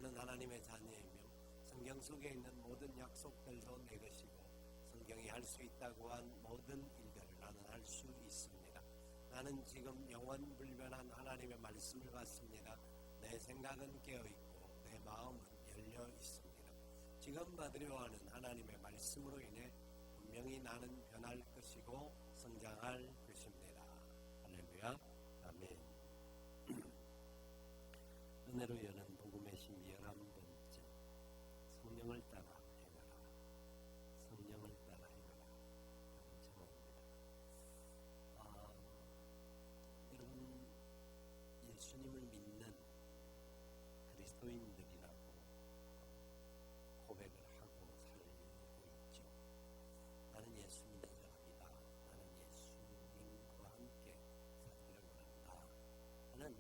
나는 하나님의 자녀이며 성경 속에 있는 모든 약속들도 내 것이고 성경이 할 수 있다고 한 모든 일들을 나는 할 수 있습니다. 나는 지금 영원불변한 하나님의 말씀을 받습니다. 내 생각은 깨어있고 내 마음은 열려 있습니다. 지금 받으려 하는 하나님의 말씀으로 인해 분명히 나는 변할 것이고 성장할 것입니다. 할렐루야. 아멘. 은혜로 여는 복음의 신비 11번째, 성령을 따라 행하라. 성령을 따라 행하라. 제목입니다. 여러분, 예수님을 믿는 그리스도인들이라고 고백을 하고 살고 있죠. 나는 예수 믿는 사람이다. 나는 예수님과 함께 살기를 원한다. 하는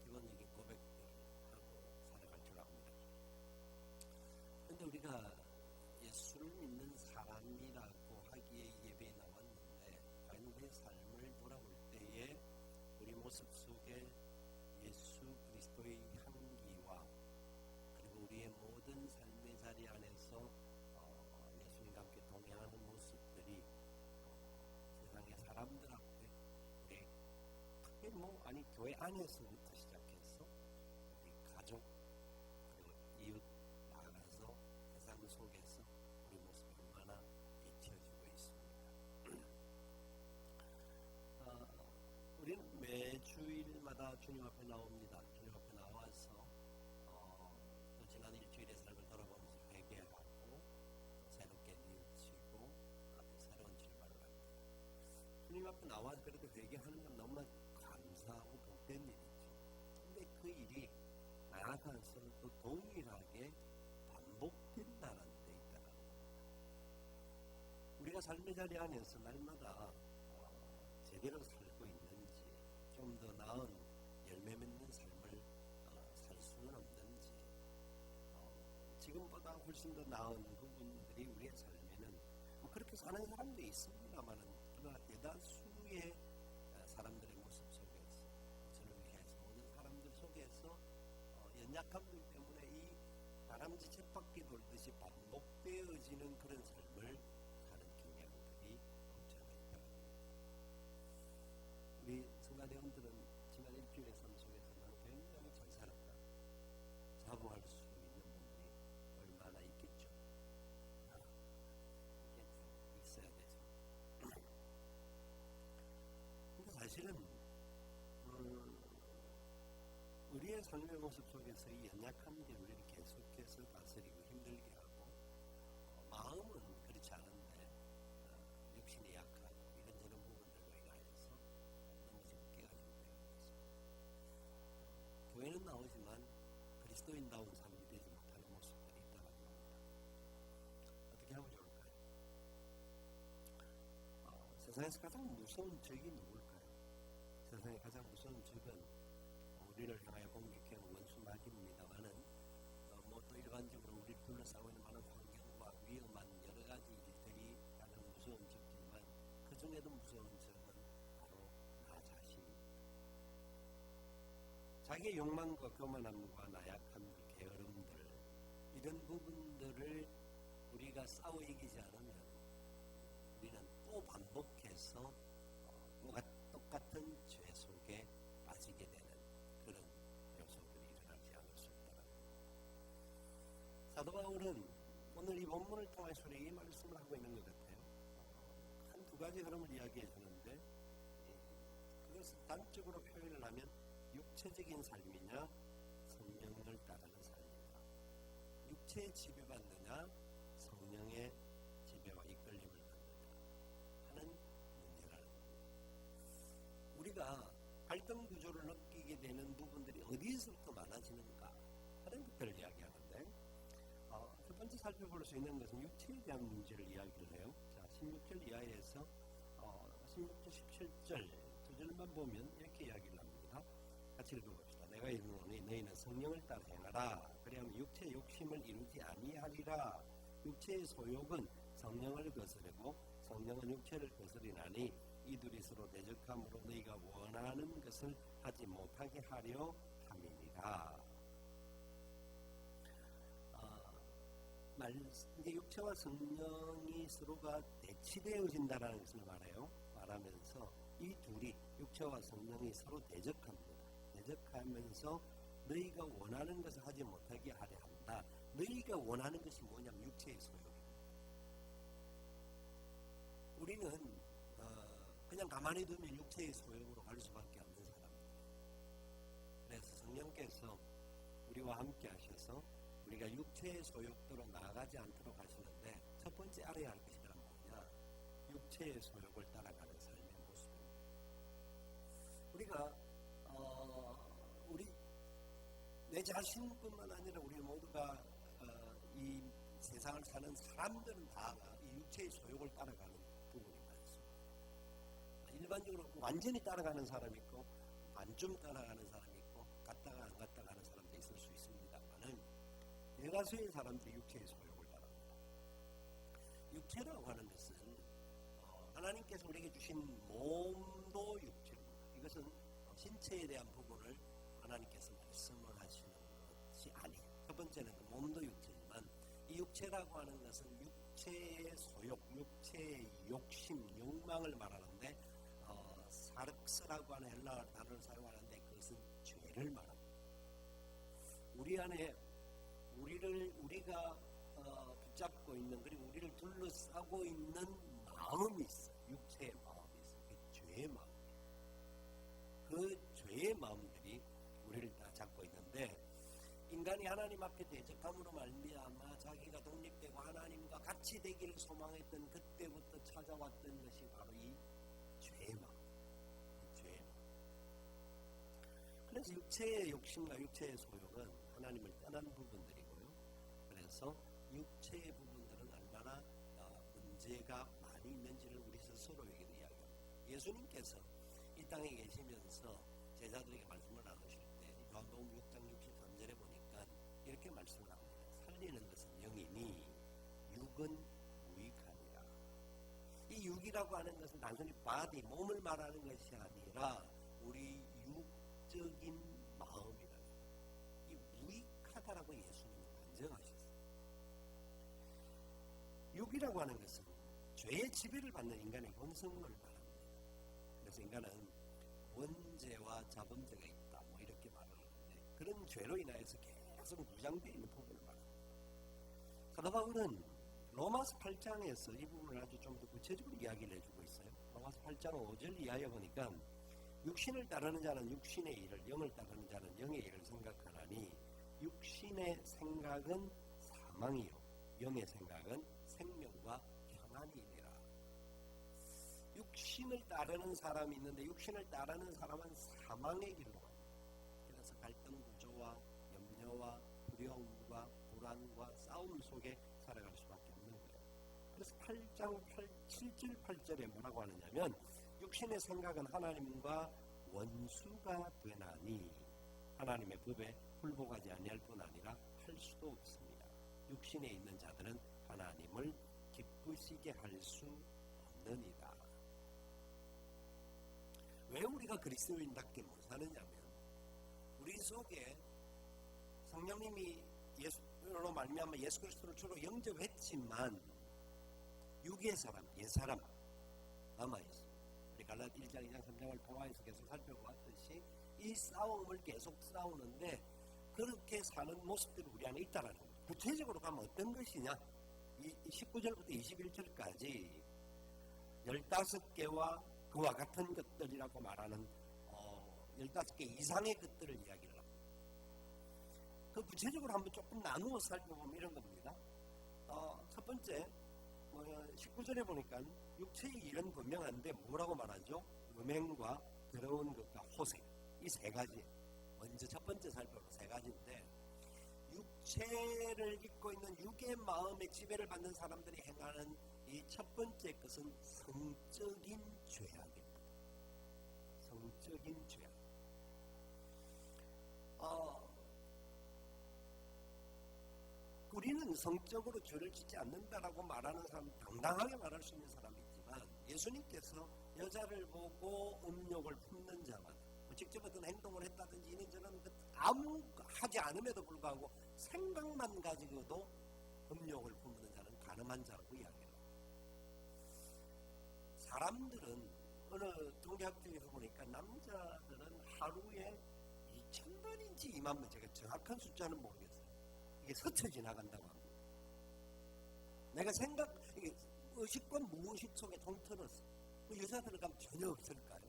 기본적인 고백들을 하고 살아갈 줄 압니다. 그런데 우리가 예수를 믿는 사람이라고 하기에 예배에 나왔는데 과연 우리의 삶을 돌아볼 때에 우리 모습 속에 예수 그리스도의 향기와 그리고 우리의 모든 삶의 자리 안에서 예수님과 함께 동행하는 모습들이 세상의 사람들 앞에 우리 크게 교회 안에서부터 시작해서 우리 가족 그리고 이웃 나아가서 세상 속에서 우리 모습이 얼마나 비춰지고 있습니다. 우리는 매주일마다 주님 앞에 나옵니다. 주님 앞에 나와서 또 지난 일주일의 삶을 돌아보면서 회개하고 새롭게 뉘우치고 앞에 새로운 출발을 합니다. 주님 앞에 나와서 그래도 회개하는 건 너무나 감사하고 복된 일이죠. 근데 그 일이 나아가서 또 동일하게 반복된다는 데 있다는 겁니다. 우리가 삶의 자리 안에서 날마다 제대로 살고 있는지, 좀 더 나은 열매 맺는 삶을 살 수는 없는지, 지금보다 훨씬 더 나은 부분들이 우리의 삶에는 그렇게 사는 사람도 있습니다만은 그러나 대다수의 사람들의 모습 속에서 저를 위해서 오는 사람들 속에서 연약함들 때문에 이 다람쥐 쳇바퀴 돌듯이 반복되어지는 그런 삶을 사는 경향들이 없잖아 있다고 합니다. 우리 성가대원들은 지난 일주일의 삶 속에서 나는 굉장히 잘 살았다 자부할 수 있는 분들이 얼마나 있겠죠. 이게 있어야 되죠. 근데 사실은 우리의 삶의 모습 속에서 이 연약함들을 우리를 계속해서 다스리고 힘들게 하고 마음은 그렇지 않은데 육신이 약하고 이런저런 부분들과 인하여서 넘어지고 깨어지고 되는 것입니다. 교회는 나오지만 그리스도인다운 삶이 되지 못하는 모습들이 있다는 겁니다. 어떻게 하면 좋을까요? 세상에서 가장 무서운 적이 누굴까요? 세상에 가장 무서운 적은 우리를 향하여 공격해오는 원수 마귀입니다만은 또 일반적으로 우리를 둘러싸고 있는 많은 환경과 위험한 여러 가지 일들이 가장 무서운 적이지만 그 중에도 무서운 적은 바로 나 자신입니다. 자기의 욕망과 교만함과 나약함들, 게으름들 이런 부분들을 우리가 싸워 이기지 않으면 우리는 또 반복해서 똑같은 죄 속에 빠지게 되는 그런 요소들이 일어나지 않을 수 있다는 겁니다. 사도 바울은 오늘 이 본문을 통해서 이 말씀을 하고 있는 것 같아요. 한 두 가지 흐름을 이야기해 주는데 그것을 단적으로 표현을 하면 육체적인 삶이냐 성령을 따르는 삶이냐, 육체의 지배받느냐 성령의 지배와 이끌림을 받느냐 하는 문제라는 겁니다. 우리가 갈등 구조를 느끼게 되는 부분들이 어디에서부터 많아지는가 하는 것들을 이야기하는데 첫 번째 살펴볼 수 있는 것은 육체에 대한 문제를 이야기를 해요. 자, 16절 이하에서 16절 17절 두 절만 보면 이렇게 이야기를 합니다. 같이 읽어봅시다. 내가 이르노니 너희는 성령을 따라 행하라. 그리하면 육체의 욕심을 이루지 아니하리라. 육체의 소욕은 성령을 거스르고 성령은 육체를 거스리나니 이 둘이 서로 대적함으로 너희가 원하는 것을 하지 못하게 하려 함이니라. 이제 육체와 성령이 서로가 대치되어진다라는 것을 말하면서 이 둘이 육체와 성령이 서로 대적합니다. 대적하면서 너희가 원하는 것을 하지 못하게 하려 한다. 너희가 원하는 것이 뭐냐면 육체의 소욕입니다. 우리는 그냥 가만히 두면 육체의 소욕으로 갈 수밖에 없는 사람입니다. 그래서 성령께서 우리와 함께 하셔서 우리가 육체의 소욕대로 나아가지 않도록 하시는데 첫 번째 알아야 할 것이 뭐냐? 육체의 소욕을 따라가는 삶의 모습입니다. 우리가 우리 내 자신뿐만 아니라 우리 모두가 이 세상을 사는 사람들은 다 이 육체의 소욕을 따라가는 부분이 많습니다. 일반적으로 완전히 따라가는 사람이 있고 반쯤 따라가는 사람이 있고 갔다가 안 갔다가 하는 사람도 있을 수 있습니다만은 대다수의 사람들이 육체의 소욕을 따릅니다. 육체라고 하는 것은 하나님께서 우리에게 주신 몸도 육체입니다. 이것은 신체에 대한 부분을 하나님께서 말씀을 하시는 것이 아니에요. 첫 번째는 몸도 육체지만 이 육체라고 하는 것은 육체의 소욕, 육체의 욕심, 욕망을 말하는데 사르크스라고 하는 헬라어 단어를 사용하는데 그것은 죄를 말합니다. 우리 안에 우리가 붙잡고 있는 그리고 우리를 둘러싸고 있는 마음이 있어요. 육체의 마음이 있어요. 그 죄의 마음. 그 죄의 마음들이 우리를 다 잡고 있는데 인간이 하나님 앞에 대적함으로 말미암아 자기가 독립되고 하나님과 같이 되기를 소망했던 그때부터 찾아왔던 것이 바로 이 죄의 마음. 죄의 마음. 그래서 육체의 욕심과 육체의 소욕은 하나님을 떠난 부분들이고요. 그래서 육체의 부분들은 얼마나 문제가 많이 있는지를 우리 스스로에게도 이야기합니다. 예수님께서 이 땅에 계시면서 제자들에게 말씀을 나누실 때 요한복음 6장 63절에 보니까 이렇게 말씀을 합니다. 살리는 것은 영이니 육은 무익하니라. 이 육이라고 하는 것은 단순히 바디, 몸을 말하는 것이 아니라 우리 육적인 마음이라는 이 무익하다라고 예수님은 단정하셨어요. 육이라고 하는 것은 죄의 지배를 받는 인간의 본성을 말합니다. 그래서 인간은 원죄와 자범죄가 있다 뭐 이렇게 말을 하는데 그런 죄로 인하여서 계속 무장되어 있는 부분을 말합니다. 사도 바울은 로마서 8장에서 이 부분을 아주 좀 더 구체적으로 이야기를 해주고 있어요. 로마서 8장 5절 이하에 보니까 육신을 따르는 자는 육신의 일을, 영을 따르는 자는 영의 일을 생각하나니 육신의 생각은 사망이요 영의 생각은 생명과 평안이니라. 육신을 따르는 사람이 있는데 육신을 따르는 사람은 사망의 길로 갑니다. 그래서 갈등 구조와 염려와 두려움과 불안과 싸움 속에 살아갈 수밖에 없는 거예요. 그래서 8장 7절 8절에 뭐라고 하느냐면 육신의 생각은 하나님과 원수가 되나니 하나님의 법에 굴복하지 아니할 뿐 아니라 할 수도 없습니다. 육신에 있는 자들은 하나님을 기쁘시게 할 수 없느니라. 왜 우리가 그리스도인답게 못 사느냐면 우리 속에 성령님이 예수로 말미암아 예수 그리스도를 주로 영접했지만 육의 사람, 옛사람 남아있습니다. 우리 갈라디아 1장, 2장, 3장을 통화해서 계속 살펴보았듯이 이 싸움을 계속 싸우는데 그렇게 사는 모습들이 우리 안에 있다는 거예요. 구체적으로 가면 어떤 것이냐? 19절부터 21절까지 15개와 그와 같은 것들이라고 말하는 15개 이상의 것들을 이야기를 합니다. 그 구체적으로 한번 조금 나누어 살펴보면 이런 겁니다. 첫 번째 19절에 보니까 육체의 일은 분명한데 뭐라고 말하죠? 음행과 더러운 것과 호색 이 세 가지. 먼저 첫 번째 살펴보면 세 가지인데 육체를 입고 있는 육의 마음의 지배를 받는 사람들이 행하는 이 첫 번째 것은 성적인 죄악입니다. 성적인 죄악. 우리는 성적으로 죄를 짓지 않는다라고 말하는 사람, 당당하게 말할 수 있는 사람이 있지만 예수님께서 여자를 보고 음욕을 품는 자만 직접 어떤 행동을 했다든지 이런저런 아무 하지 않음에도 불구하고 생각만 가지고도 음욕을 품는 자는 간음한 자라고 이야기해요. 사람들은 어느 통계학적에서 보니까 남자들은 하루에 2,000번인지 2만 번, 제가 정확한 숫자는 모르겠어요. 이게 스쳐 지나간다고 합니다. 내가 이게 의식과 무의식 속에 통틀어서 여자들 가면 전혀 없을까요?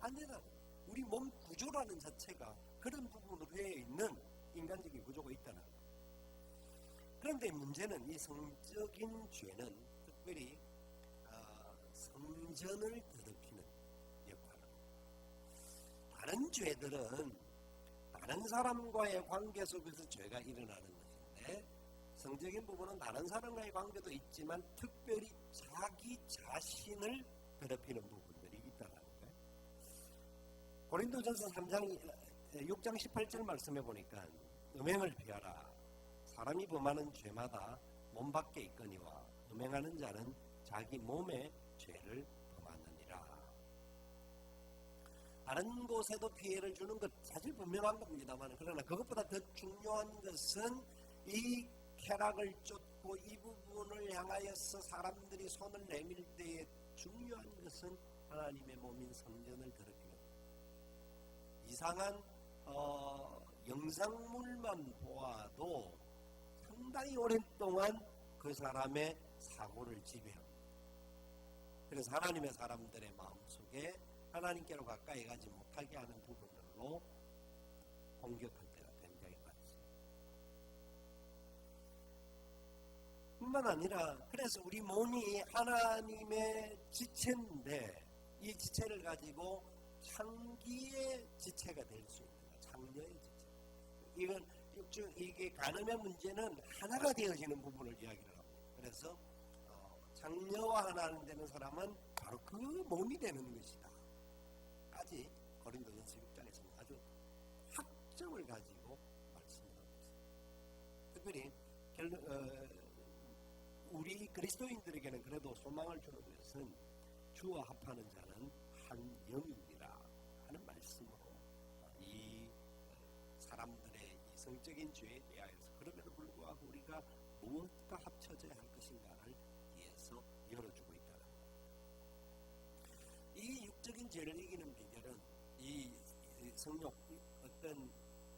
안 되나? 우리 몸 구조라는 자체가 그런 부분으로 되어 있는 인간적인 구조가 있다는 거예요. 그런데 문제는 이 성적인 죄는 특별히 성전을 더럽히는 역할을 합니다. 다른 죄들은 다른 사람과의 관계 속에서 죄가 일어나는 것인데, 성적인 부분은 다른 사람과의 관계도 있지만 특별히 자기 자신을 더럽히는 부분들이 있다는 거예요. 고린도전서 6장 18절 말씀해 보니까 음행을 피하라. 사람이 범하는 죄마다 몸 밖에 있거니와 음행하는 자는 자기 몸에 죄를 범하느니라. 다른 곳에도 피해를 주는 것 사실 분명한 겁니다만, 그러나 그것보다 더 중요한 것은 이 쾌락을 쫓고 이 부분을 향하여서 사람들이 손을 내밀 때에 중요한 것은 하나님의 몸인 성전을 더럽히는 것. 이상한 영상물만 보아도 상당히 오랫동안 그 사람의 사고를 지배합니다. 그래서 하나님의 사람들의 마음속에 하나님께로 가까이 가지 못하게 하는 부분들로 공격할 때가 굉장히 많습니다. 뿐만 아니라 그래서 우리 몸이 하나님의 지체인데 이 지체를 가지고 창기의 지체가 될 수 있는 거예요. 창녀의 지체. 이게 간음의 문제는 하나가 되어지는 부분을 이야기를 합니다. 그래서 장녀와 하나 되는 사람은 바로 그 몸이 되는 것이다 까지 고린도전서 6장에서는 아주 확정을 가지고 말씀하고 있습니다. 특별히 우리 그리스도인들에게는 그래도 소망을 주는 것은 주와 합하는 자는 한 영이니라 하는 말씀으로 이 사람들의 이성적인 죄에 대하여서 그럼에도 불구하고 우리가 무엇과 합쳐져야 할 것인가를 위해서 열어주고 있다는 것. 이 육적인 죄를 이기는 비결은 이 성욕, 어떤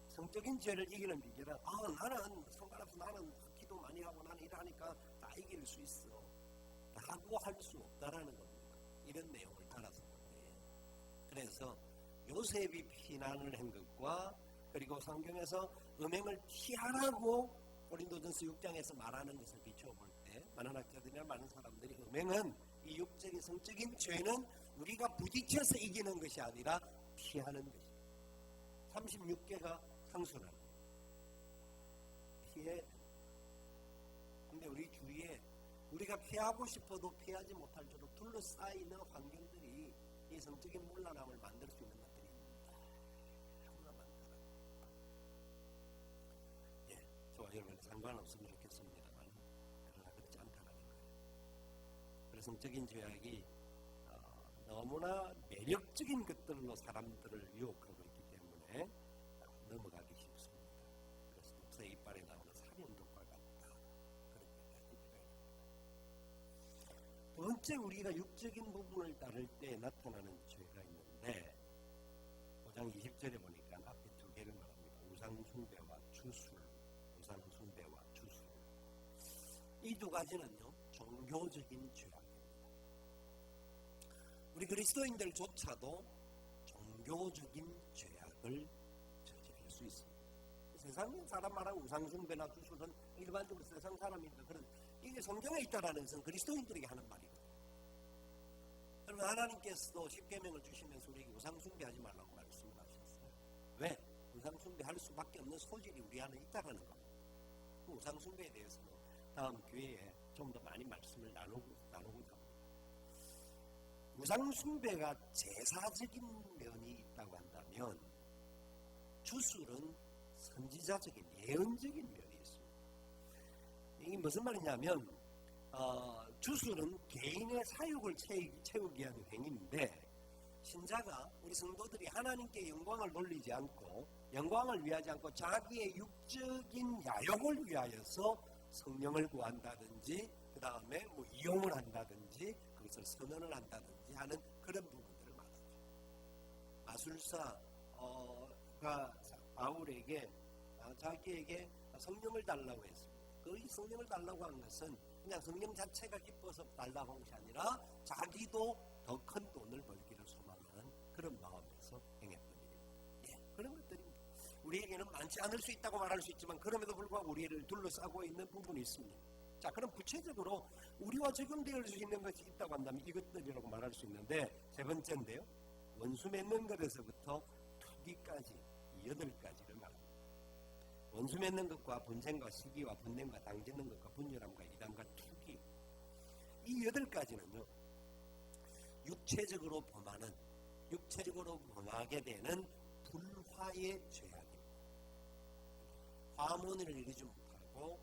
성적인 죄를 이기는 비결은 나는 성가라서 나는 기도 많이 하고 나는 일하니까 다 이길 수 있어 라고 할 수 없다라는 겁니다. 이런 내용을 따라서 볼때에. 그래서 요셉이 피난을 한 것과 그리고 성경에서 음행을 피하라고 고린도전서 6장에서 말하는 것을 비추어 볼 때 많은 학자들이나 많은 사람들이 음행은 이 육적인 성적인 죄는 우리가 부딪혀서 이기는 것이 아니라 피하는 것이다. 36개가 상수라는 거예요. 피해. 근데 우리 주위에 우리가 피하고 싶어도 피하지 못할 정도로 둘러싸이는 환경들이 이 성적인 문란함을 만들 수 있는 것들이 너무나 많더라고요. 저와 여러분 상관없으면 좋겠습니다만 그러나 그렇지 않다는 거예요. 그래서 성적인 죄악이 너무나 매력적인 것들로 사람들을 유혹하고 있기 때문에 넘어가기 쉽습니다. 그래서 독사의 이빨에 나오는 살인독과 같다. 그런 얘기가 있습니다. 두 번째, 우리가 육적인 부분을 따를 때 나타나는 죄가 있는데 5장 20절에 보니까 앞에 두 개를 말합니다. 우상숭배와 주술. 우상숭배와 주술. 이 두 가지는요, 종교적인 죄악입니다. 우리 그리스도인들조차도 종교적인 죄악을 저지를 수 있습니다. 세상 사람 말하는 우상숭배나 주술은 일반적으로 세상 사람이니까 그런 이게 성경에 있다라는 것은 그리스도인들에게 하는 말이거든요. 그러면 하나님께서도 십계명을 주시면서 우리에게 우상숭배하지 말라고 말씀을 하셨어요. 왜? 우상숭배할 수밖에 없는 소질이 우리 안에 있다라는 겁니다. 그 우상숭배에 대해서는 다음 기회에 좀 더 많이 말씀을 나누고자 합니다. 우상숭배가 제사적인 면이 있다고 한다면 주술은 선지자적인 예언적인 면이 있습니다. 이게 무슨 말이냐면 주술은 개인의 사욕을 채우기 위한 행위인데 신자가 우리 성도들이 하나님께 영광을 돌리지 않고 영광을 위하지 않고 자기의 육적인 야욕을 위하여서 성령을 구한다든지 그 다음에 뭐 이용을 한다든지 그것을 선언을 한다든지 하는 그런 부분들을 말하죠. 마술사가 바울에게 자기에게 성령을 달라고 했습니다. 그 성령을 달라고 한 것은 그냥 성령 자체가 기뻐서 달라고 한 것이 아니라 자기도 더 큰 돈을 벌기를 소망하는 그런 마음에서 행했던 일입니다. 예, 그런 것들입니다. 우리에게는 많지 않을 수 있다고 말할 수 있지만 그럼에도 불구하고 우리를 둘러싸고 있는 부분이 있습니다. 자, 그럼 구체적으로 우리와 적용되어 수 있는 것이 있다고 한다면 이것들이라고 말할 수 있는데, 세 번째인데요, 원수 맺는 것에서부터 투기까지 8가지를 말합니다. 원수 맺는 것과 분쟁과 시기와 분냄과 당짓는 것과 분열함과 이단과 투기, 이 8가지는요 육체적으로 범하게 되는 불화의 죄악입니다. 화문을 이루지 못하고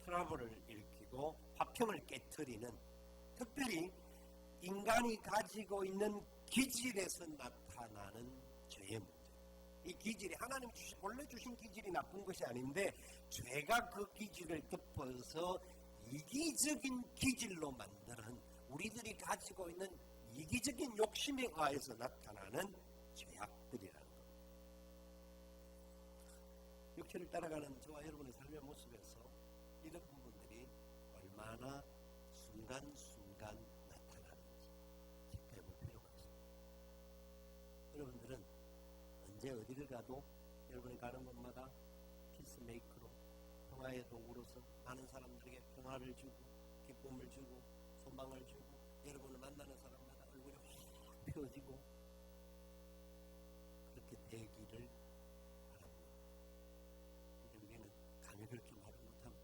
트러블을 일으키고 화평을 깨트리는, 특별히 인간이 가지고 있는 기질에서 나타나는 죄의 문제. 이 기질이 하나님이 원래 주신 기질이 나쁜 것이 아닌데 죄가 그 기질을 덮어서 이기적인 기질로 만드는, 우리들이 가지고 있는 이기적인 욕심에 의해서 나타나는 죄악들이라는 것. 육체를 따라가는 저와 여러분의 삶의 모습에서 이런 부분들이 얼마나 순간순간 나타나는지 체크해 볼 필요가 있습니다. 여러분들은 언제 어디를 가도 여러분이 가는 곳마다 피스메이커로, 평화의 도구로서 많은 사람들에게 평화를 주고 기쁨을 주고 소망을 주고 여러분을 만나는 사람마다 얼굴이 확 펴지고 그렇게 되기를 바랍니다. 근데 우리는 감히 그렇게 말을 못합니다.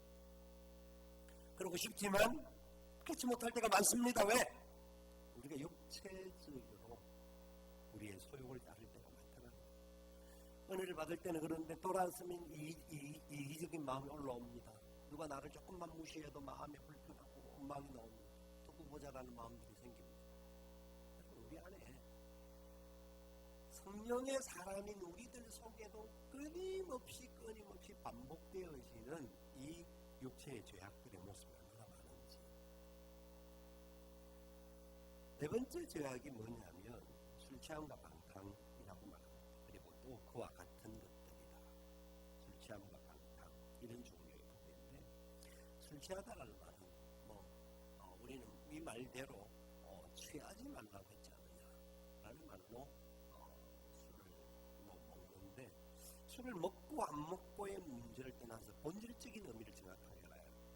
그러고 싶지만 그렇지 못할 때가 많습니다. 왜? 우리가 육체적으로 우리의 소욕을 따를 때가 많더라고요. 은혜를 받을 때는 그런데 돌아서면 이기적인 마음이 올라옵니다. 누가 나를 조금만 무시해도 마음이 불편하고 원망이 나옵니다. 두고 보자라는 마음들이 생깁니다. 우리 안에 성령의 사람인 우리들 속에도 끊임없이 반복되어지는 이 육체의 죄악들의 모습이 얼마나 많은지. 네 번째 죄악이 뭐냐면 술 취함과 방탕이라고 말합니다. 그리고 또 그와 같은 것들이다. 술 취함과 방탕, 이런 종류의 부분인데, 술 취하다라는 말은 우리는 이 말대로 취하지 말라고 했지 않느냐라는 말로 술을 먹는데, 술을 먹고 안 먹고의 문제를 떠나서 본질적인 의미를 정확하게 알아야 합니다.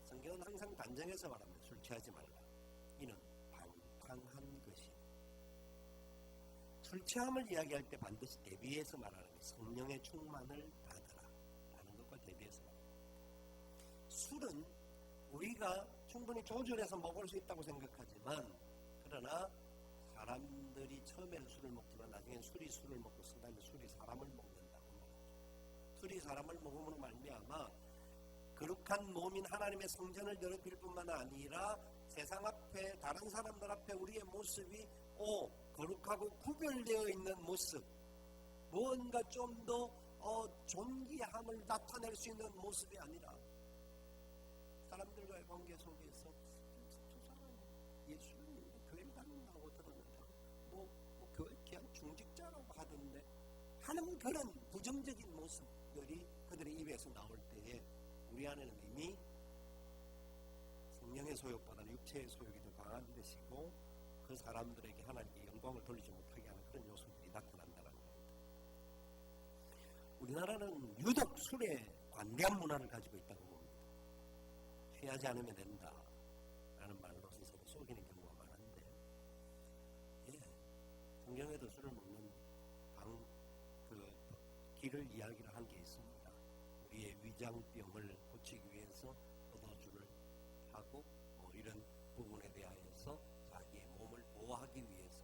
성경은 항상 단정해서 말합니다. 술 취하지 말라. 이는 방탕한 것이. 술 취함을 이야기할 때 반드시 대비해서 말하는 게 성령의 충만을 받으라 라는 것과 대비해서 말합니다. 술은 우리가 충분히 조절해서 먹을 수 있다고 생각하지만, 그러나 사람들이 처음에는 술을 먹지만 나중에 술을 먹고 쓴 다음에 술이 사람을 먹는다고 말하죠. 술이 사람을 먹음으로 말미암아 거룩한 몸인 하나님의 성전을 더럽힐 뿐만 아니라 세상 앞에, 다른 사람들 앞에 우리의 모습이 거룩하고 구별되어 있는 모습, 무언가 좀 더 존귀함을 나타낼 수 있는 모습이 아니라 사람들과의 관계 속에서 저 사람 예수는 교회를 다닌다고 들었는데 교회 그냥 중직자라고 하던데 하는 그런 부정적인 모습들이 그들의 입에서 나올 때에 우리 안에는 이미 성령의 소욕보다는 육체의 소욕이 더 강한 것이고, 그 사람들에게 하나님께 영광을 돌리지 못하게 하는 그런 요소들이 나타난다는 겁니다. 우리나라는 유독 술에 관대한 문화를 가지고 있다고 봅니다. 취하지 않으면 된다 라는 말로서 서로 속이는 경우가 많은데, 성경에도 술을 먹는 길을 이야기를 한 게 있습니다. 우리의 위장병을 고치기 위해서 포도주를 하고 이런 부분에 대하여서 자기의 몸을 보호하기 위해서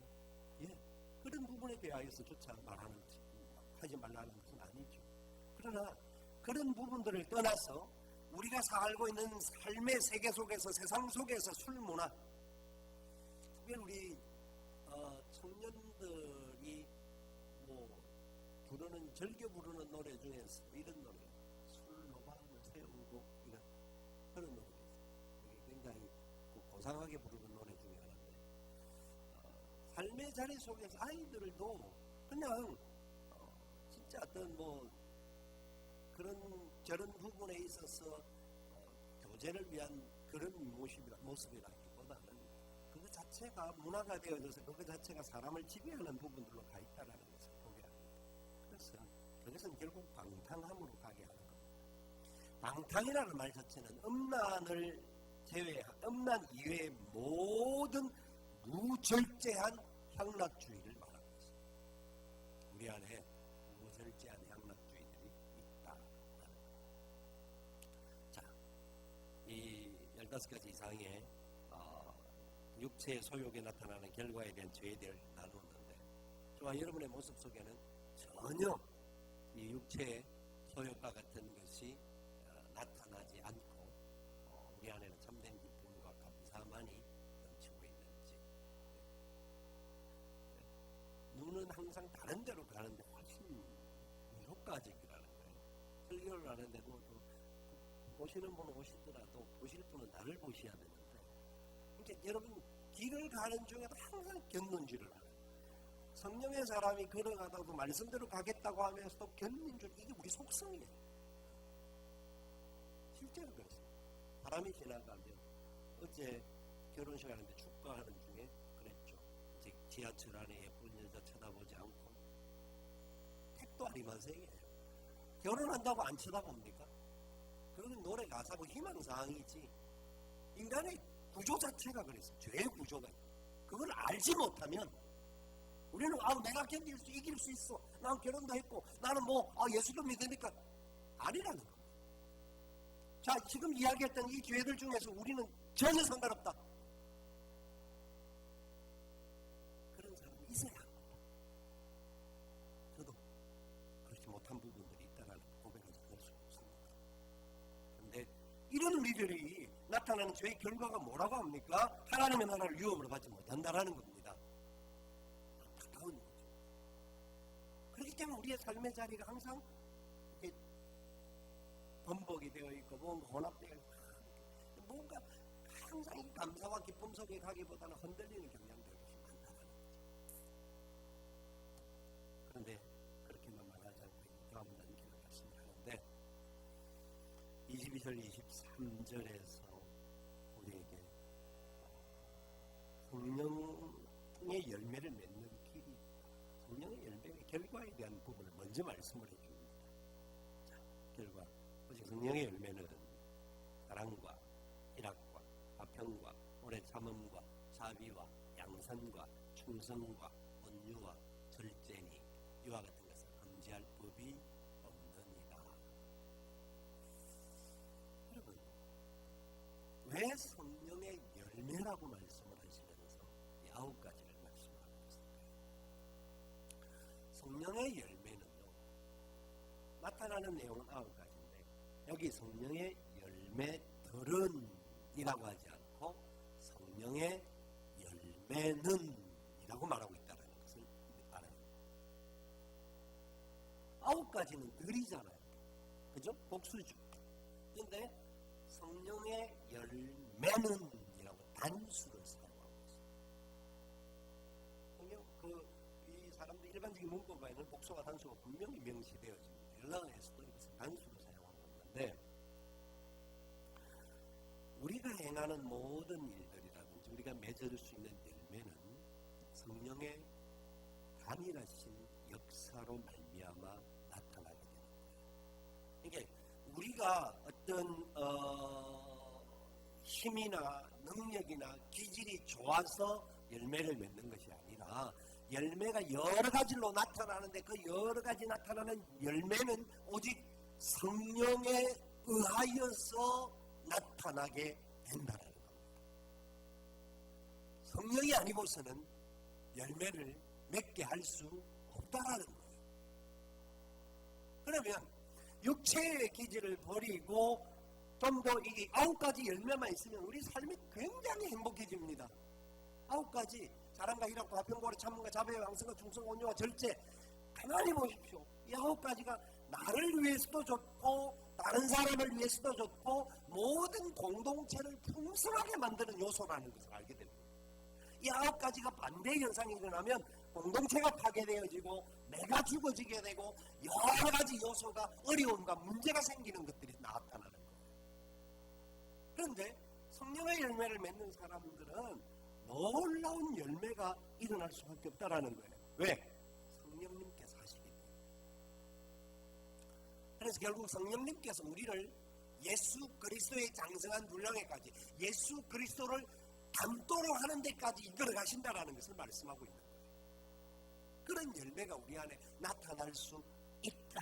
그런 부분에 대하여서조차 하지 말라는 것은 아니죠. 그러나 그런 부분들을 떠나서 우리가 살고 있는 삶의 세계 속에서, 세상 속에서 술 문화, 특별히 우리 청년들이 즐겨 부르는 노래 중에서 이런 노래, 술 노방을 세우고 이런 고상하게 부르는 노래 중에 하나인데 삶의 자리 속에서 아이들도 그냥 진짜 어떤 뭐 그런 저런 부분에 있어서 교제를 위한 그런 모습이라기보다는 그거 자체가 문화가 되어져서 그거 자체가 사람을 지배하는 부분들로 가 있다는 것을 보게 합니다. 그래서 그것은 결국 방탕함으로 가게 하는 겁니다. 방탕이라는 말 자체는 음란을 제외한 음란 이외의 모든 무절제한 향락주의를 말하고 있습니다. 우리 안에 무절제한 향락주의들이 있다라는 겁니다. 자, 이 15가지 이상의 육체의 소욕에 나타나는 결과에 대한 죄들을 나누었는데 저와 여러분의 모습 속에는 전혀 이 육체의 소욕과 같은 것이 나타나지 않고 우리 안에는 참된 기쁨과 감사만이 넘치고 있는지. 눈은 항상 다른 데로 가는데 훨씬 효과적이라는 거예요. 설교를 하는데도 보시는 분은 오시더라도 보실 분은 나를 보셔야 되는데 그러니까 여러분 길을 가는 중에도 항상 견눈질을 하는 성령의 사람이 걸어가다도 말씀대로 가겠다고 하면서도 견눈 줄 이게 우리 속성이에요. 실제로 그렇습니다. 바람이 지나가면 어제 결혼식 하는데 축가하는 중에 그랬죠. 이제 지하철 안에 예쁜 여자 쳐다보지 않고 택도 아리만생이에요. 결혼한다고 안 쳐다봅니까? 그건 노래 가사고 희망사항이지 인간의 구조 자체가 그랬어요. 죄의 구조가 그걸 알지 못하면 우리는 내가 이길 수 있어. 난 결혼도 했고 나는 예수도 믿으니까 아니라는 겁니다. 자, 지금 이야기했던 이 죄들 중에서 우리는 전혀 상관없다. 그런 사람이 있어야 합니다. 저도 그렇지 못한 부분들이 있다는 고백을 할 수 없습니다. 그런데 이런 우리들이 나타나는 죄의 결과가 뭐라고 합니까? 하나님의 나라를 유업으로 받지 못한다라는 겁니다. 안타까운 거죠. 그렇기 때문에 우리의 삶의 자리가 항상 번복이 되어 있고 뭔가 혼합되어 있고 뭔가 항상 이 감사와 기쁨 속에 가기보다는 흔들리는 경향들이 많다는 거죠. 그런데 그렇게만 말하지 않고 다음 단계를 말씀하는데 22절 23절에서 우리에게 성령의 열매를 맺는 길이 성령의 열매의 결과에 대한 부분을 먼저 말씀을 해줍니다. 자, 결과 성령의 열매는 사랑과 희락과 화평과 오래 참음과 자비와 양선과 충성과 온유와 절제니 이와 같은 것을 금지할 법이 없느니라. 여러분, 왜 성령의 열매라고 말씀을 하시면서 이 9가지를 말씀하고 있을까요? 성령의 열매는요, 나타나는 내용은 9가지. 여기 성령의 열매들은 이라고 하지 않고 성령의 열매는 이라고 말하고 있다는 것을 알아야 합니다. 9가지는 들이잖아요. 그죠? 복수죠. 그런데 성령의 열매는 이라고 단수를 사용하고 있습니다. 이 사람들 일반적인 문법에는 복수와 단수가 분명히 명시되어집니다. 헬라어에서도 이것을 단수로 네, 우리가 행하는 모든 일들이라든지 우리가 맺을 수 있는 열매는 성령의 단일하신 역사로 말미암아 나타나게 되는 거예요. 이게 우리가 어떤 힘이나 능력이나 기질이 좋아서 열매를 맺는 것이 아니라 열매가 여러 가지로 나타나는데 그 여러 가지 나타나는 열매는 오직 성령에 의하여서 나타나게 된다는 겁니다. 성령이 아니고서는 열매를 맺게 할 수 없다라는 거예요. 그러면 육체의 기질을 버리고 좀 더 이게 9가지 열매만 있으면 우리 삶이 굉장히 행복해집니다. 9가지 사랑과 희락과 화평과 오래 참음과 자비와 양선과 충성 온유와 절제. 가만히 보십시오. 이 9가지가 나를 위해서도 좋고 다른 사람을 위해서도 좋고 모든 공동체를 풍성하게 만드는 요소라는 것을 알게 됩니다. 이 9가지가 반대 현상이 일어나면 공동체가 파괴되어지고 내가 죽어지게 되고 여러 가지 요소가 어려움과 문제가 생기는 것들이 나타나는 거예요. 그런데 성령의 열매를 맺는 사람들은 놀라운 열매가 일어날 수밖에 없다라는 거예요. 왜? 성령님께서 하시기 때문에. 그래서 결국 성령님께서 우리를 예수 그리스도의 장성한 분량에까지 예수 그리스도를 닮도록 하는 데까지 이끌어 가신다라는 것을 말씀하고 있는 거예요. 그런 열매가 우리 안에 나타날 수 있다.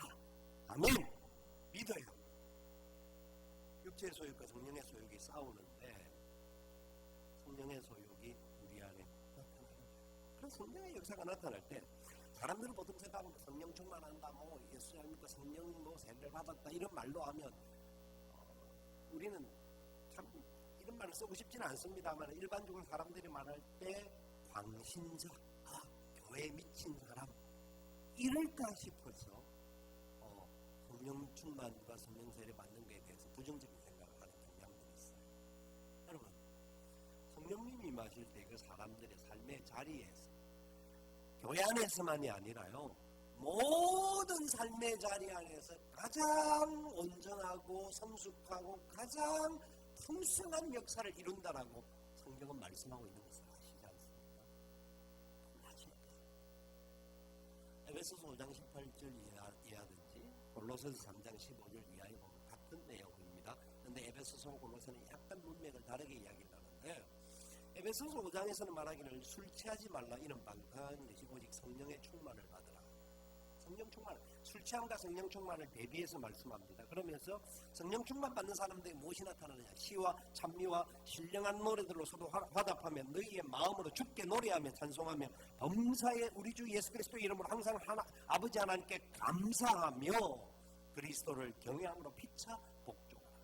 아멘. 믿어요. 육체의 소욕과 성령의 소욕이 싸우는데 성령의 소욕이 우리 안에 나타나는 거예요. 그런 성령의 역사가 나타날 때 사람들은 보통 생각하면 성령 충만한다, 뭐 예수 믿고 성령 뭐 세례를 받았다 이런 말로 하면 우리는 참 이런 말을 쓰고 싶지는 않습니다만 일반적으로 사람들이 말할 때 광신자, 교회에 미친 사람 이럴까 싶어서 성령 충만과 성령 세례 받는 것에 대해서 부정적인 생각을 하는 경향들이 있어요. 여러분, 성령님이 임하실 때 그 사람들의 삶의 자리에서 교회 안에서만이 아니라요, 모든 삶의 자리 안에서 가장 온전하고 성숙하고 가장 풍성한 역사를 이룬다라고 성경은 말씀하고 있는 것을 아시지 않습니까? 아십니까? 에베소서 5장 18절 이하든지 골로새서 3장 15절 이하에 보면 같은 내용입니다. 그런데 에베소서 골로새는 약간 문맥을 다르게 이야기를 하는데 에베소서 5장에서는 말하기를 술 취하지 말라 이는 방탕한 것이 오직 성령의 충만을 받으라. 성령 충만, 술 취함과 성령 충만을 대비해서 말씀합니다. 그러면서 성령 충만 받는 사람들이 무엇이 나타나느냐? 시와 찬미와 신령한 노래들로 서로 화답하며 너희의 마음으로 주께 노래하며 찬송하며 범사에 우리 주 예수 그리스도의 이름으로 항상 아버지 하나님께 감사하며 그리스도를 경외함으로 피차 복종하라.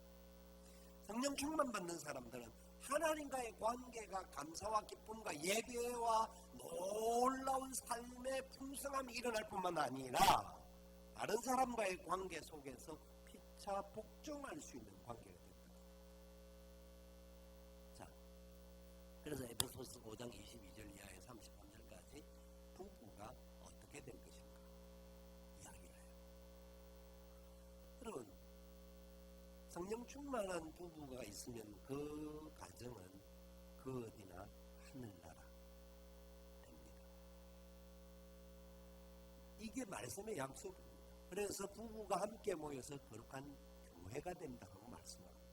성령 충만 받는 사람들은 하나님과의 관계가 감사와 기쁨과 예배와 놀라운 삶의 풍성함이 일어날 뿐만 아니라 다른 사람과의 관계 속에서 피차 복종할 수 있는 관계가 된다. 자, 그래서 에베소서 5장 22절 이하에 33절까지 부부가 어떻게 될 것인가 이야기를 해요. 여러분, 성령 충만한 부부가 있으면 그 가정은 그 어디나 하늘나라 됩니다. 이게 말씀의 약속입니다. 그래서 부부가 함께 모여서 거룩한 교회가 된다고 말씀합니다.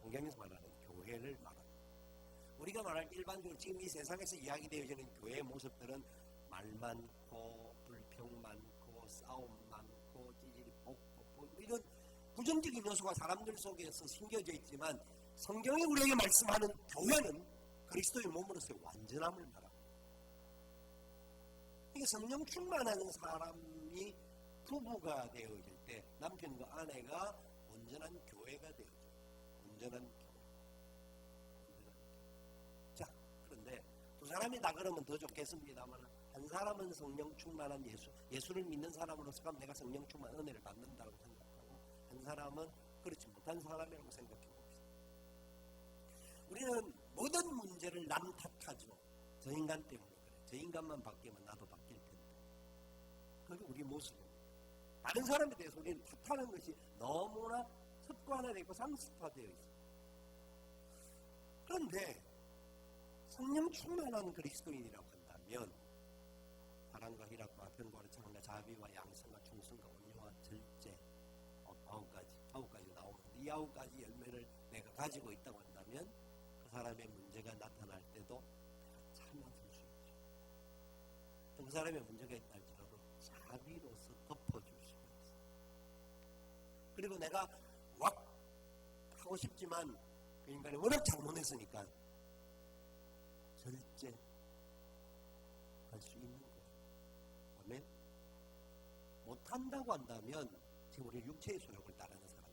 성경에서 말하는 교회를 말합니다. 우리가 말할 일반적으로 지금 이 세상에서 이야기되어지는 교회의 모습들은 말 많고 불평 많고 싸움 많고 찌질이 볶고 이런 부정적인 요소가 사람들 속에서 심겨져 있지만 성경이 우리에게 말씀하는 교회는 그리스도의 몸으로서의 완전함을 말합니다. 이게 성령 충만한 사람이 부부가 되어질 때 남편과 아내가 온전한 교회가 되어져요. 온전한 교회. 자, 그런데 두 사람이 다 그러면 더 좋겠습니다만 한 사람은 성령 충만한 예수를 믿는 사람으로서 그럼 내가 성령 충만 은혜를 받는다고 생각합니다. 한 사람은 그렇지 못한 사람이라고 생각해 봅시다. 우리는 모든 문제를 남 탓하죠. 저 인간 때문에 그래. 저 인간만 바뀌면 나도 바뀔 텐데. 그게 우리 모습입니다. 다른 사람에 대해서 우리는 탓하는 것이 너무나 습관화되어 있고 상습화되어 있습니다. 그런데 성령 충만한 그리스도인이라고 한다면 사랑과 희락과 평강과 창과 자비와 양성과 충성과 온유와 절제 아홉 가지 나오는데 이 9가지 열매를 내가 가지고 있다고 한다면 그 사람의 문제가 나타날 때도 내가 참아줄 수 있죠. 그 사람의 문제가 있다 할지라도 자비로서 덮어줄 수가 있어요. 그리고 내가 왁 하고 싶지만 그 인간이 워낙 잘못했으니까 절제할 수 있는 거예요. 아멘? 못한다고 한다면 지금 우리 육체의 소욕을 따르는 사람들이야.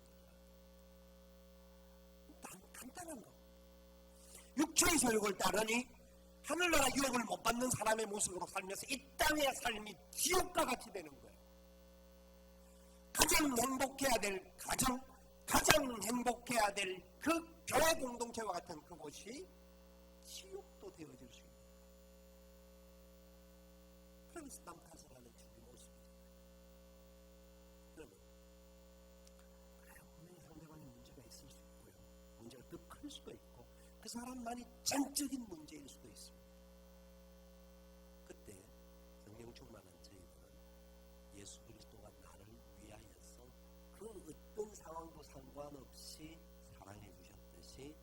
간단한 거. 육체의 소욕을 따르니 하늘나라 유업을 못 받는 사람의 모습으로 살면서 이 땅의 삶이 지옥과 같이 되는 거예요. 가장 행복해야 될 가정, 가장 행복해야 될 그 교회 공동체와 같은 그곳이 지옥도 되어질 수 있는, 그러면서 남 탓을 하는 주의 모습이죠. 여러분, 그래요. 분명히 상대방에 문제가 있을 수 있고요. 문제가 더 클 수도 있고, 그 사람만이 전적인 문제일 수도 있습니다. 그때 성령 충만한 저희들은 예수 그리스도가 나를 위하여서 그 어떤 상황도 상관없이 사랑해 주셨듯이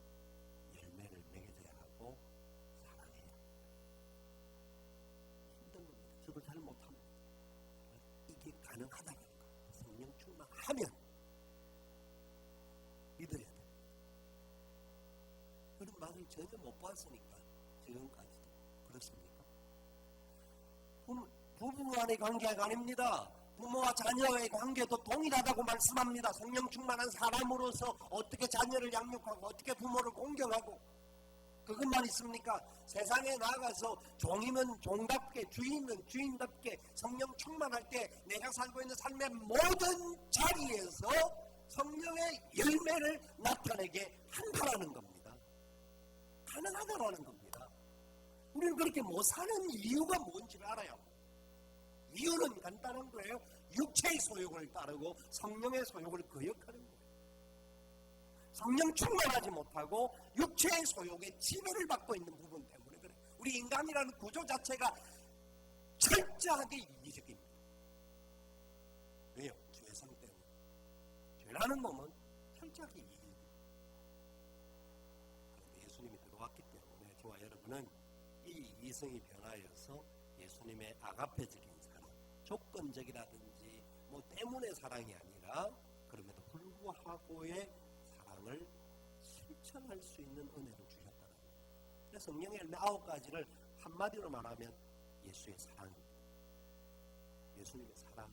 열매를 맺어야 하고 사랑해야 합니다. 힘든 겁니다. 저도 잘 못합니다. 이게 가능하다는 거. 성령 충만하면 믿어야 됩니다. 그런 말을 전혀 못 봤으니까 지금까지도 그렇습니까? 부부 간의 관계가 아닙니다. 부모와 자녀의 관계도 동일하다고 말씀합니다. 성령 충만한 사람으로서 어떻게 자녀를 양육하고 어떻게 부모를 공경하고, 그것만 있습니까? 세상에 나가서 종이면 종답게, 주인은 주인답게 성령 충만할 때 내가 살고 있는 삶의 모든 자리에서 성령의 열매를 나타내게 한다라는 겁니다. 가능하다라는 겁니다. 우리는 그렇게 못 사는 이유가 뭔지를 알아요. 이유는 간단한 거예요. 육체의 소욕을 따르고 성령의 소욕을 거역하는 거예요. 성령 충만하지 못하고 육체의 소욕에 지배를 받고 있는 부분 때문에 그래요. 우리 인간이라는 구조 자체가 철저하게 이기적입니다. 왜요? 죄성 때문에. 죄라는 놈은 철저하게 이기적입니다. 그런데 예수님이 들어왔기 때문에 저와 여러분은 이 이성이 변하여서 예수님의 아가페적인 사랑, 조건적이라든지 뭐 때문에 사랑이 아니라 그럼에도 불구하고의 사랑을 실천할 수 있는 은혜를 주셨다는 거예요. 그래서 성령의 열매 9가지를 한마디로 말하면 예수의 사랑입니다. 예수님의 사랑.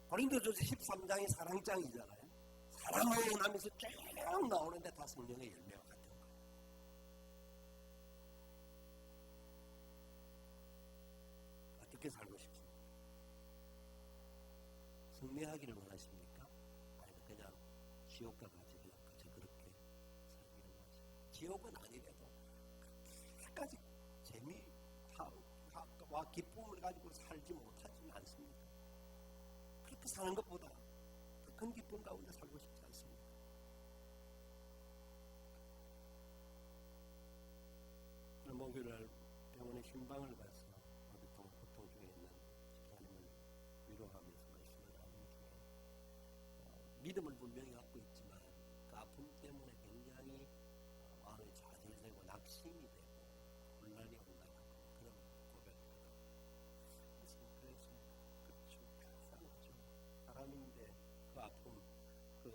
고린도전서 13장이 사랑장이잖아요. 사랑을 하면서 쭉 나오는데 다 성령의 열매와 같은 거예요. 어떻게 살고 싶습니까? 승리하기를 원하십니까? 아니면 그냥 지옥과 같이 그냥 그저 그렇게 살기를 원하십니까? 지옥은 아니래도 끝까지 재미와 기쁨을 가지고 살지 못하지는 않습니까? 그렇게 사는 것보다 더 큰 기쁨 가운데 살고 싶지 않습니까? 오늘 목요일날 병원에 신방을 가서 고통 중에 있는 집사님을 위로하면서 말씀을 나누는 중에 믿음을 분명히 갖고 있지만 그 아픔 때문에 굉장히 마음이 좌절되고 낙심이 되고 혼란이 온다는 그런 고백을 하더라고요. 그래서 그렇죠. 불쌍하죠. 사람인데 그 아픔, 그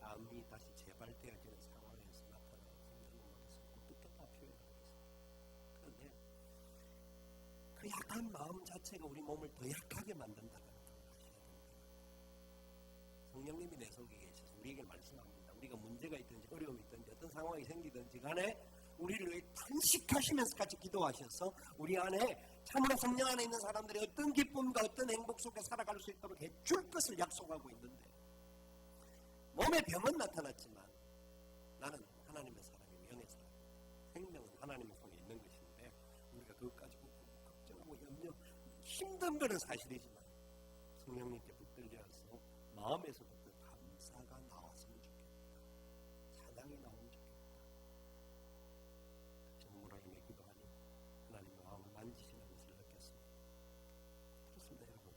암이 다시 재발되어지는 상황에서 나타나는 힘든 것을 어떻게 다 표현하겠습니까? 그런데 그 약한 마음 자체가 우리 몸을 더 약하게 만든다는 걸 아셔야 됩니다. 성령님이 내 속에 계셔서 우리에게 말씀합니다. 우리가 문제가 있든지 어려움이 있든지 어떤 상황이 생기든지 간에 우리를 위해 탄식하시면서 같이 기도하셔서 우리 안에 참으로 성령 안에 있는 사람들이 어떤 기쁨과 어떤 행복 속에 살아갈 수 있도록 해줄 것을 약속하고 있는데, 몸에 병은 나타났지만 나는 하나님의 사람이며 영의 사람입니다. 생명은 하나님의 손에 있는 것인데 우리가 그것 가지고 걱정하고 염려, 힘든 것은 사실이지만 성령님께 붙들려서 마음에서부터 감사가 나왔으면 좋겠다. 찬양이 나오면 좋겠다. 정물하게 기도하니 하나님의 마음을 만지시는 것을 느꼈습니다. 그렇습니다, 여러분.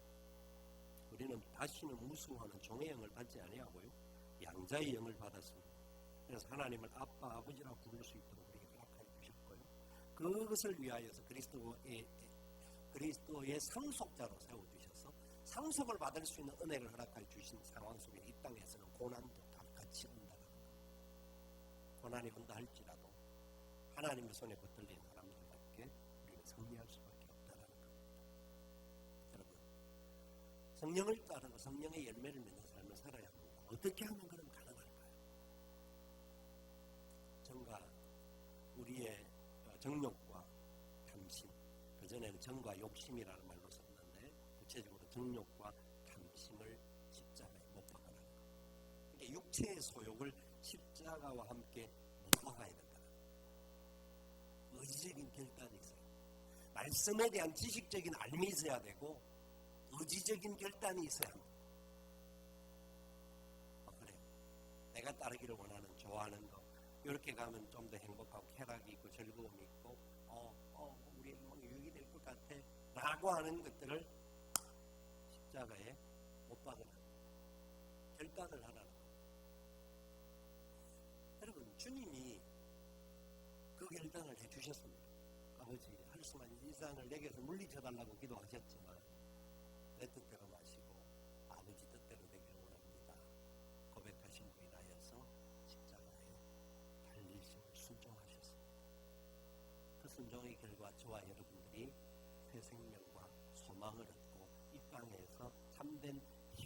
우리는 다시는 무수하는 종의 영을 받지 아니하고요, 양자의 영을 받았습니다. 그래서 하나님을 아빠, 아버지라고 부를 수 있도록 우리에게 허락하여 주셨고요. 그것을 위하여서 그리스도의 상속자로 세워주셔서 상속을 받을 수 있는 은혜를 허락하여 주신 상황 속에 이 땅에서는 고난도 다 같이 온다는 겁니다. 고난이 온다 할지라도 하나님의 손에 붙들린 사람들답게 우리는 승리할 수밖에 없다는 겁니다. 여러분, 성령을 따르고 성령의 열매를 맺는 삶을 살아야 합니다. 어떻게 하면 그럼 가능할까요? 정과 우리의 정욕과 탐심, 그전에는 정과 욕심이라는 말로 썼는데 구체적으로 정욕과 탐심을 십자가에 못 박아라는 것. 그러니까 육체의 소욕을 십자가와 함께 못 박아야 된다. 의지적인 결단이 있어요. 말씀에 대한 지식적인 알미 있어야 되고 의지적인 결단이 있어야 합니다. 그래요. 내가 따르기를 원하는, 좋아하는 거 이렇게 가면 좀 더 행복하고 쾌락이 있고 즐거움이 있고 우리 뭐 유익이 될 것 같아 라고 하는 것들을 십자가에 못 박으라. 결단을 하라는 거. 여러분, 주님이 그 결단을 해주셨습니다. 아버지, 할 수만 이 산을 내게서 물리쳐달라고 기도하셨지만 내 뜻대로 마시고 아버지 뜻대로 되기를 원합니다. 고백하신 분이 나여서 십자가에 달리심을 순종하셨습니다. 그 순종의 결과 저와 여러분들이 새 생명과 소망을 얻고 이 땅에서 참된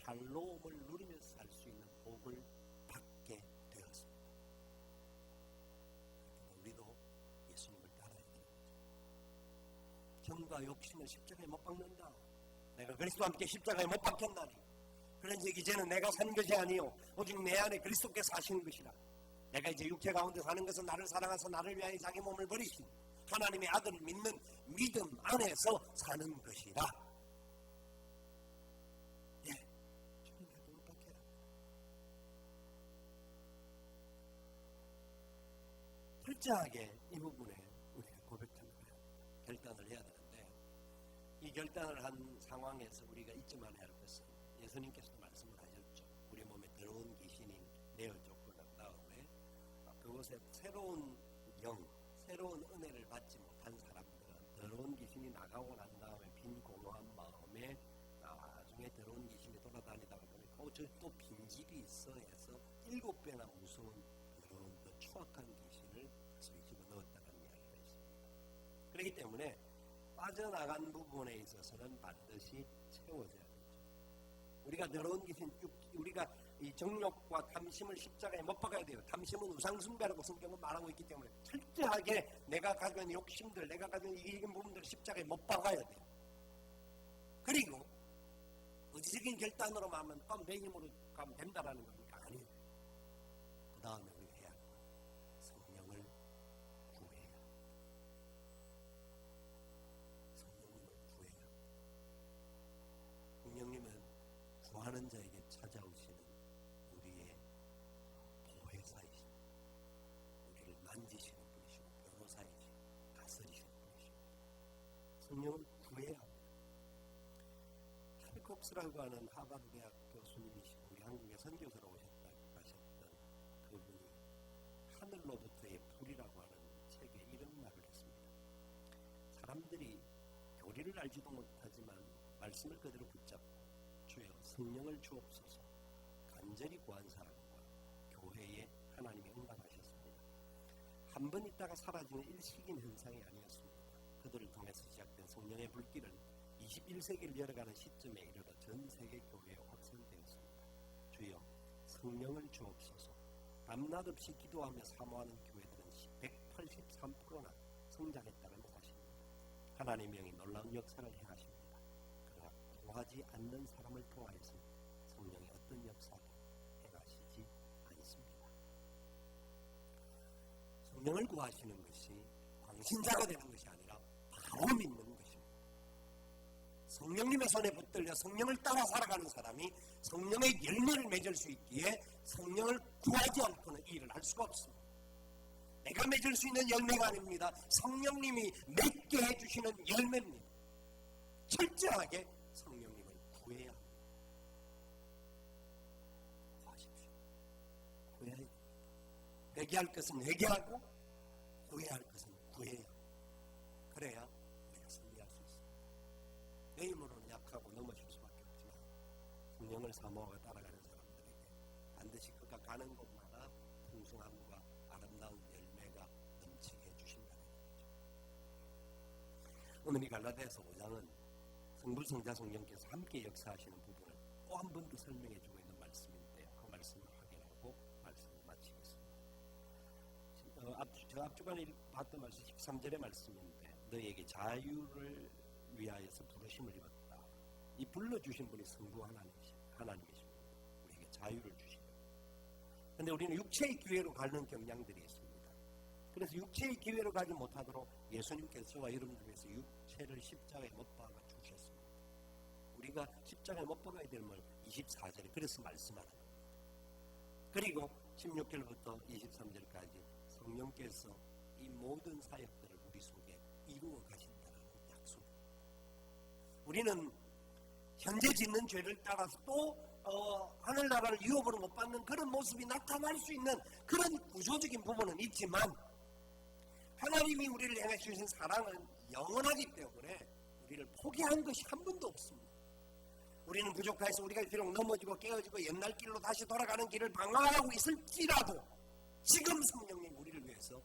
샬롬을 누리면서 살 수 있는 복을 받게 되었습니다. 우리도 예수님을 따라야 되는 거죠. 정과 욕심을 십자가에 못 박는다. 내가 그리스도와 함께 십자가에 못 박혔나니 그런즉 이제는 내가 사는 것이 아니요 오직 내 안에 그리스도께서 사시는 것이라. 내가 이제 육체 가운데 사는 것은 나를 사랑하사 나를 위하여 자기 몸을 버리신 하나님의 아들을 믿는 믿음 안에서 사는 것이라. 예, 주님께도 못 박혀라. 철저하게 이 부분에 우리가 고백하는 거예요. 결단을 해야 되는데 이 결단을 한 상황에서 우리가 잊지 말아야 할 것은 예수님께서도 말씀을 하셨죠. 우리 몸에 더러운 귀신이 내어줬고 난 다음에 그곳에 새로운 영, 새로운 은혜를 받지 못한 사람들은 더러운 귀신이 나가고 난 다음에 빈 공허한 마음에 나중에 더러운 귀신이 돌아다니다가 보니까 또 빈집이 있어 해서 7배나 무서운 더러운 그 추악한 귀신을 속에 집어넣었다는 이야기가 있습니다. 그렇기 때문에 빠져나간 부분에 있어서는 반드시 채워져야 되죠. 우리가 더러운 귀신, 우리가 이 정욕과 탐심을 십자가에 못 박아야 돼요. 탐심은 우상숭배라고 성경은 말하고 있기 때문에 철저하게 내가 가진 욕심들, 내가 가진 이기적인 부분들을 십자가에 못 박아야 돼요. 그리고 의지적인 결단으로만 하면 내 힘으로 가면 된다라는 겁니까? 아니에요. 그 다음에 우리가 해야 하는 거예요. 성령을 구해야. 성령님을 구해야. 성령님은 구하는 자에게 찾아오시는 우리의 보혜사이십니다. 우리를 만지시는 분이시고 변호사이시고 다스리시는 분이십니다. 성령을 구해야 합니다. 찰콥스라고 하는 하버드 대학 교수님이시고 우리 한국에 선교사로 오셨던 그분이 하늘로부터의 불이라고 하는 책에 이런 말을 했습니다. 사람들이 교리를 알지도 못하지만 말씀을 그대로 붙잡고 주여 성령을 주옵소서 간절히 구한 사람과 교회에 하나님이 응답하셨습니다. 한 번 있다가 사라지는 일시적인 현상이 아니었습니다. 그들을 통해서 시작된 성령의 불길은 21세기를 열어가는 시점에 이르러 전 세계 교회에 확산되었습니다. 주여 성령을 주옵소서. 밤낮 없이 기도하며 사모하는 교회들은 183%나 성장했다는 사실입니다. 하나님의 영이 놀라운 역사를 행하십니다. 그러나 구하지 않는 사람을 통하여서 성령이 어떤 역사도 행하시지 않습니다. 성령을 구하시는 것이 광신자가 되는 것이 아니라 바로 믿는 것입니다. 성령님의 손에 붙들려 성령을 따라 살아가는 사람이 성령의 열매를 맺을 수 있기에 성령을 구하지 않고는 이 일을 할 수가 없습니다. 내가 맺을 수 있는 열매가 아닙니다. 성령님이 맺게 해주시는 열매입니다. 철저하게 성령님을 구해야 합니다. 구하십시오. 구해야 합니다. 회개할 것은 회개하고 구해야 할 것은 구해야 합니다. 그래야 우리가 승리할 수 있습니다. 내 힘으로는 약하고 넘어질 수밖에 없지만 성령을 사모하고 따라가는 사람들에게 반드시 그가 가는 곳마다 풍성함과 아름다운 열매가 넘치게 해주신다는 얘기죠. 오늘 이 갈라디아서 5장은 성부, 성자, 성령께서 함께 역사하시는 부분을 또 한 번 더 설명해주고 있는 말씀인데요. 그 말씀을 확인하고 말씀을 마치겠습니다. 저 앞주간에 봤던 말씀 13절의 말씀인데 너희에게 자유를 위하여서 부르심을 입었다. 이 불러주신 분이 성부 하나님이십니다. 우리에게 자유를 주시고. 그런데 우리는 육체의 기회로 가는 경향들이 있습니다. 그래서 육체의 기회로 가지 못하도록 예수님께서 저와 여러분들 위해서 육체를 십자가에 못 박아 주셨습니다. 우리가 십자가에 못 박아야 될 걸 24절에 그래서 말씀하는 겁니다. 그리고 16절부터 23절까지 성령께서 이 모든 사역들을 우리 속에 이루어 가신다는 약속입니다. 우리는 현재 짓는 죄를 따라서 또 하늘나라를 유업으로 못 받는 그런 모습이 나타날 수 있는 그런 구조적인 부분은 있지만 하나님이 우리를 향해 주신 사랑은 영원하기 때문에 우리를 포기한 것이 한 번도 없습니다. 우리는 부족해서 우리가 비록 넘어지고 깨어지고 옛날 길로 다시 돌아가는 길을 방황하고 있을지라도 지금 성령님 우리를 위해서